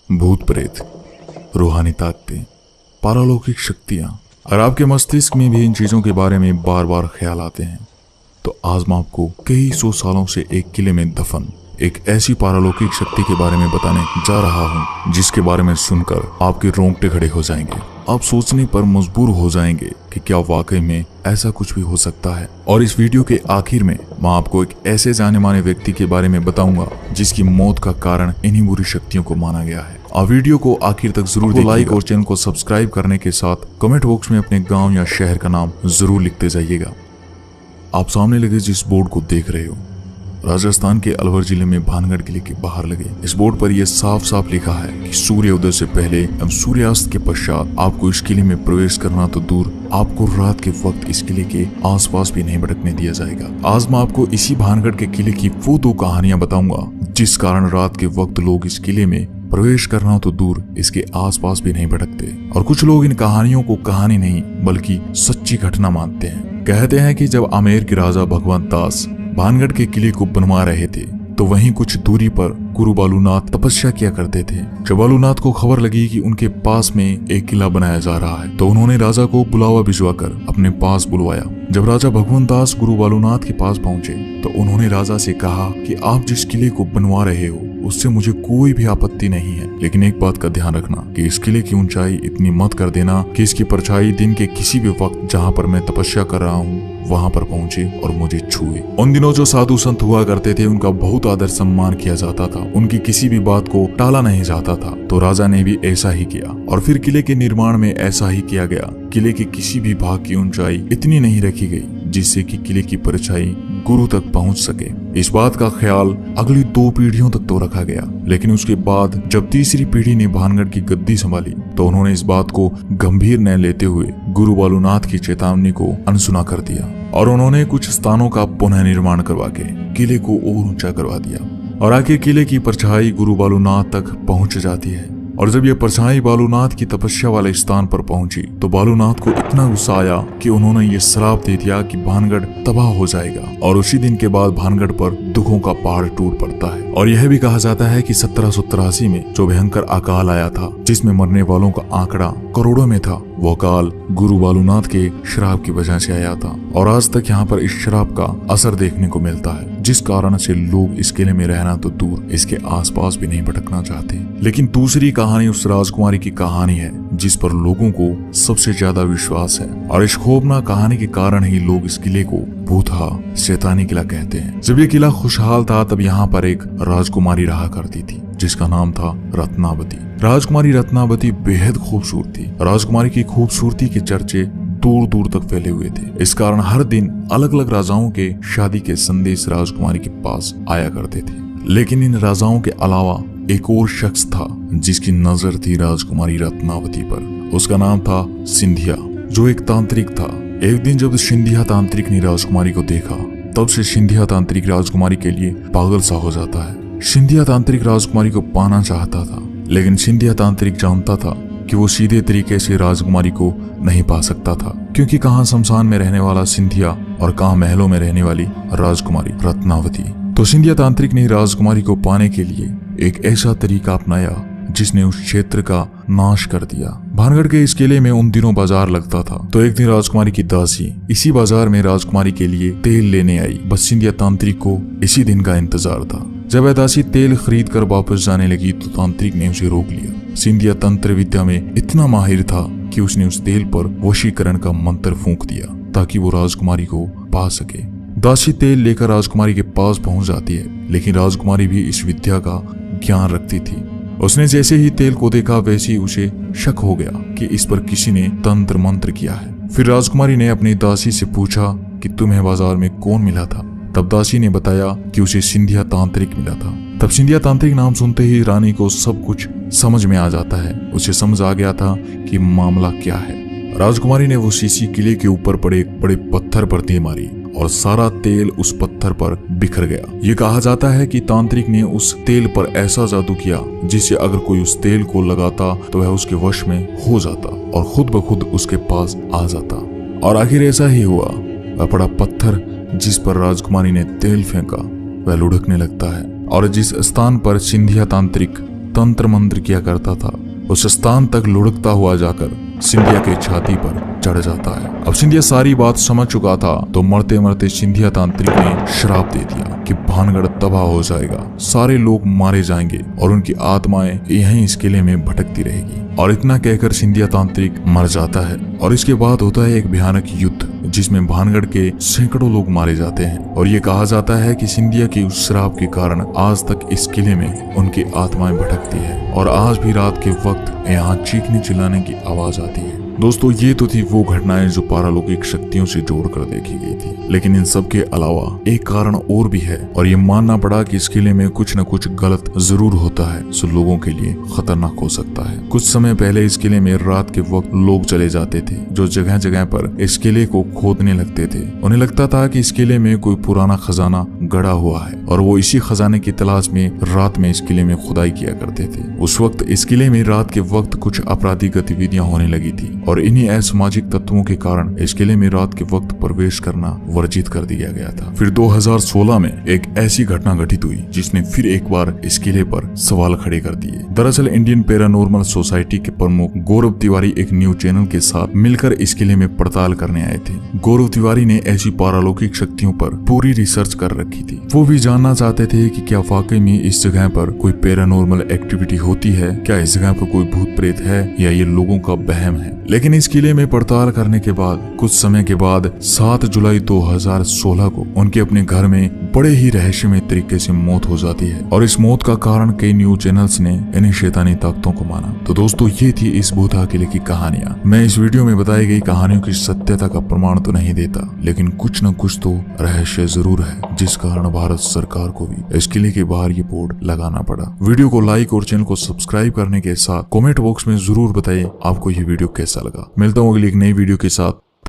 भूत प्रेत, रूहानी ताकतें, पारलौकिक शक्तियां। अगर आपके मस्तिष्क में भी इन चीजों के बारे में बार बार ख्याल आते हैं तो आज मैं आपको कई सौ सालों से एक किले में दफन एक ऐसी पारलौकिक शक्ति के बारे में बताने जा रहा हूं जिसके बारे में सुनकर आपके रोंगटे खड़े हो जाएंगे। आप सोचने पर मजबूर हो जाएंगे कि क्या वाकई में ऐसा कुछ भी हो सकता है। और इस वीडियो के आखिर में मैं आपको एक ऐसे जाने माने व्यक्ति के बारे में बताऊंगा जिसकी मौत का कारण इन्हीं बुरी शक्तियों को माना गया है। आप वीडियो को आखिर तक जरूर देखिएगा। लाइक और चैनल को सब्सक्राइब करने के साथ कमेंट बॉक्स में अपने गाँव या शहर का नाम जरूर लिखते जाइएगा। आप सामने लगे जिस बोर्ड को देख रहे हो राजस्थान के अलवर जिले में भानगढ़ किले के बाहर लगे इस बोर्ड पर यह साफ साफ लिखा है कि सूर्योदय से पहले एवं सूर्यास्त के पश्चात आपको इस किले में प्रवेश करना तो दूर, आपको रात के वक्त इस किले के आसपास भी नहीं भटकने दिया जाएगा। आज मैं आपको इसी भानगढ़ के किले की वो दो कहानियां बताऊंगा जिस कारण रात के वक्त लोग इस किले में प्रवेश करना तो दूर इसके आसपास भी नहीं भटकते। और कुछ लोग इन कहानियों को कहानी नहीं बल्कि सच्ची घटना मानते हैं। कहते हैं कि जब आमेर के राजा भगवंत दास भानगढ़ के किले को बनवा रहे थे तो वहीं कुछ दूरी पर गुरु बालूनाथ तपस्या किया करते थे। जब बालूनाथ को खबर लगी कि उनके पास में एक किला बनाया जा रहा है तो उन्होंने राजा को बुलावा भिजवाकर अपने पास बुलवाया। जब राजा भगवंत दास गुरु बालूनाथ के पास पहुंचे तो उन्होंने राजा से कहा कि आप जिस किले को बनवा रहे हो उससे मुझे कोई भी आपत्ति नहीं है, लेकिन एक बात का ध्यान रखना कि इस किले की ऊंचाई इतनी मत कर देना कि इसकी परछाई दिन के किसी भी वक्त जहाँ पर मैं तपस्या कर रहा हूँ वहां पर पहुंचे और मुझे छुए। उन दिनों जो साधु संत हुआ करते थे उनका बहुत आदर सम्मान किया जाता था, उनकी किसी भी बात को टाला नहीं जाता था। तो राजा ने भी ऐसा ही किया और फिर किले के निर्माण में ऐसा ही किया गया। किले के किसी भी भाग की ऊंचाई इतनी नहीं रखी गई जिससे कि किले की परछाई गुरु तक पहुंच सके। इस बात का ख्याल अगली 2 पीढ़ियों तक तो रखा गया, लेकिन उसके बाद जब तीसरी पीढ़ी ने भानगढ़ की गद्दी संभाली तो उन्होंने इस बात को गंभीर न लेते हुए गुरु बालूनाथ की चेतावनी को अनसुना कर दिया और उन्होंने कुछ स्थानों का पुनः निर्माण करवा के किले को और ऊंचा करवा दिया। और आगे किले की परछाई गुरु बालूनाथ तक पहुंच जाती है। और जब यह परछाई बालूनाथ की तपस्या वाले स्थान पर पहुंची तो बालूनाथ को इतना गुस्सा आया कि उन्होंने ये श्राप दे दिया कि भानगढ़ तबाह हो जाएगा। और उसी दिन के बाद भानगढ़ पर दुखों का पहाड़ टूट पड़ता है। और यह भी कहा जाता है कि 1783 में जो भयंकर अकाल आया था जिसमें मरने वालों का आंकड़ा करोड़ों में था, वो अकाल गुरु बालूनाथ के श्राप की वजह से आया था। और आज तक यहाँ पर इस श्राप का असर देखने को मिलता है, जिस कारण से लोग इस किले में रहना तो दूर इसके आसपास भी नहीं भटकना चाहते। लेकिन दूसरी कहानी उस राजकुमारी की कहानी है जिस पर लोगों को सबसे ज्यादा विश्वास है। और इस खौफनाक कहानी के कारण ही लोग इस किले को भूतहा शैतानी किला कहते हैं। जब ये किला खुशहाल था तब यहाँ पर एक राजकुमारी रहा करती थी जिसका नाम था रत्नावती। राजकुमारी रत्नावती बेहद खूबसूरत थी। राजकुमारी की खूबसूरती के चर्चे दूर दूर तक फैले हुए थे। इस कारण हर दिन अलग अलग राजाओं के शादी के संदेश राजकुमारी के पास आया करते थे। लेकिन इन राजाओं के अलावा एक और शख्स था जिसकी नजर थी राजकुमारी रत्नावती पर। उसका नाम था सिंधिया, जो एक तांत्रिक था। एक दिन जब सिंधिया तांत्रिक ने राजकुमारी को देखा तब से सिंधिया तांत्रिक राजकुमारी के लिए पागल सा हो जाता है। सिंधिया तांत्रिक राजकुमारी को पाना चाहता था, लेकिन सिंधिया तांत्रिक जानता था कि वो सीधे तरीके से राजकुमारी को नहीं पा सकता था, क्योंकि कहाँ शमशान में रहने वाला सिंधिया और कहाँ महलों में रहने वाली राजकुमारी रत्नावती। तो सिंधिया तांत्रिक ने राजकुमारी को पाने के लिए एक ऐसा तरीका अपनाया जिसने उस क्षेत्र का नाश कर दिया। भानगढ़ के इस किले में उन दिनों बाजार लगता था। तो एक दिन राजकुमारी की दासी इसी बाजार में राजकुमारी के लिए तेल लेने आई। बस सिंधिया तांत्रिक को इसी दिन का इंतजार था। जब वह दासी तेल खरीद कर वापस जाने लगी तो तांत्रिक ने उसे रोक लिया। सिंधिया तंत्र विद्या में इतना माहिर था कि उसने उस तेल पर वशीकरण का मंत्र फूंक दिया ताकि वो राजकुमारी को पा सके। दासी तेल लेकर राजकुमारी के पास पहुंच जाती है, लेकिन राजकुमारी भी इस विद्या का ज्ञान रखती थी। उसने जैसे ही तेल को देखा वैसे ही उसे शक हो गया कि इस पर किसी ने तंत्र मंत्र किया है। फिर राजकुमारी ने अपनी दासी से पूछा कि तुम्हें बाजार में कौन मिला था। तब दासी ने बताया कि उसे सिंधिया तांत्रिक मिला था। तब सिंधिया तांत्रिक नाम सुनते ही रानी को सब कुछ समझ में आ जाता है। उसे समझ आ गया था कि मामला क्या है। राजकुमारी ने वो शीशी किले के ऊपर पड़े एक बड़े पत्थर पर दे मारी और सारा तेल उस पत्थर पर बिखर गया। ये कहा जाता है कि तांत्रिक ने उस तेल पर ऐसा जादू किया जिससे अगर कोई उस तेल को लगाता तो वह उसके वश में हो जाता और खुद ब खुद उसके पास आ जाता। और आखिर ऐसा ही हुआ। वह बड़ा पत्थर जिस पर राजकुमारी ने तेल फेंका वह लुढ़कने लगता है और जिस स्थान पर सिंधिया तांत्रिक तंत्र मंत्र किया करता था उस स्थान तक लुढ़कता हुआ जाकर सिंधिया के छाती पर चढ़ जाता है। अब सिंधिया सारी बात समझ चुका था तो मरते मरते सिंधिया तांत्रिक ने श्राप दे दिया कि भानगढ़ तबाह हो जाएगा, सारे लोग मारे जाएंगे और उनकी आत्माएं यहीं इस किले में भटकती रहेगी। और इतना कहकर सिंधिया तांत्रिक मर जाता है और इसके बाद होता है एक भयानक युद्ध जिसमें भानगढ़ के सैकड़ों लोग मारे जाते हैं। और ये कहा जाता है कि सिंधिया की उस श्राप के कारण आज तक इस किले में उनकी आत्माएं भटकती है और आज भी रात के वक्त यहाँ चीखने चिल्लाने की आवाज आती है। दोस्तों ये तो थी वो घटनाएं जो पारालौकिक शक्तियों से जोड़कर देखी गई थी, लेकिन इन सब के अलावा एक कारण और भी है और ये मानना पड़ा कि इस किले में कुछ न कुछ गलत जरूर होता है जो लोगों के लिए खतरनाक हो सकता है। कुछ समय पहले इस किले में रात के वक्त लोग चले जाते थे जो जगह जगह पर इस किले को खोदने लगते थे। उन्हें लगता था कि इस किले में कोई पुराना खजाना गड़ा हुआ है और वो इसी खजाने की तलाश में रात में इस किले में खुदाई किया करते थे। उस वक्त इस किले में रात के वक्त कुछ आपराधिक गतिविधियां होने लगी थी और इन्हीं असामाजिक तत्वों के कारण इस किले में रात के वक्त प्रवेश करना वर्जित कर दिया गया था। फिर 2016 में एक ऐसी घटना घटित हुई जिसने फिर एक बार इस किले पर सवाल खड़े कर दिए। दरअसल इंडियन पैरानॉर्मल सोसाइटी के प्रमुख गौरव तिवारी एक न्यूज चैनल के साथ मिलकर इस किले में पड़ताल करने आए थे। गौरव तिवारी ने ऐसी पारालौकिक शक्तियों पर पूरी रिसर्च कर रखी थी। वो भी जानना चाहते थे कि क्या वाकई में इस जगह पर कोई पैरानॉर्मल एक्टिविटी होती है, क्या इस जगह पर कोई भूत प्रेत है या ये लोगों का वहम है। लेकिन इस किले में पड़ताल करने के बाद कुछ समय के बाद 7 जुलाई 2016 को उनके अपने घर में बड़े ही रहस्यमय तरीके से मौत हो जाती है और इस मौत का कारण कई न्यूज चैनल्स ने इन्हीं शैतानी ताकतों को माना। तो दोस्तों ये थी इस भूतहा किले की कहानियां। मैं इस वीडियो में बताई गई कहानियों की सत्यता का प्रमाण तो नहीं देता, लेकिन कुछ न कुछ तो रहस्य जरूर है जिस कारण भारत सरकार को भी इस किले के बाहर ये बोर्ड लगाना पड़ा। वीडियो को लाइक और चैनल को सब्सक्राइब करने के साथ कमेंट बॉक्स में जरूर बताइए आपको ये वीडियो कैसा लगा। मिलता हूँ अगली एक नई वीडियो के साथ।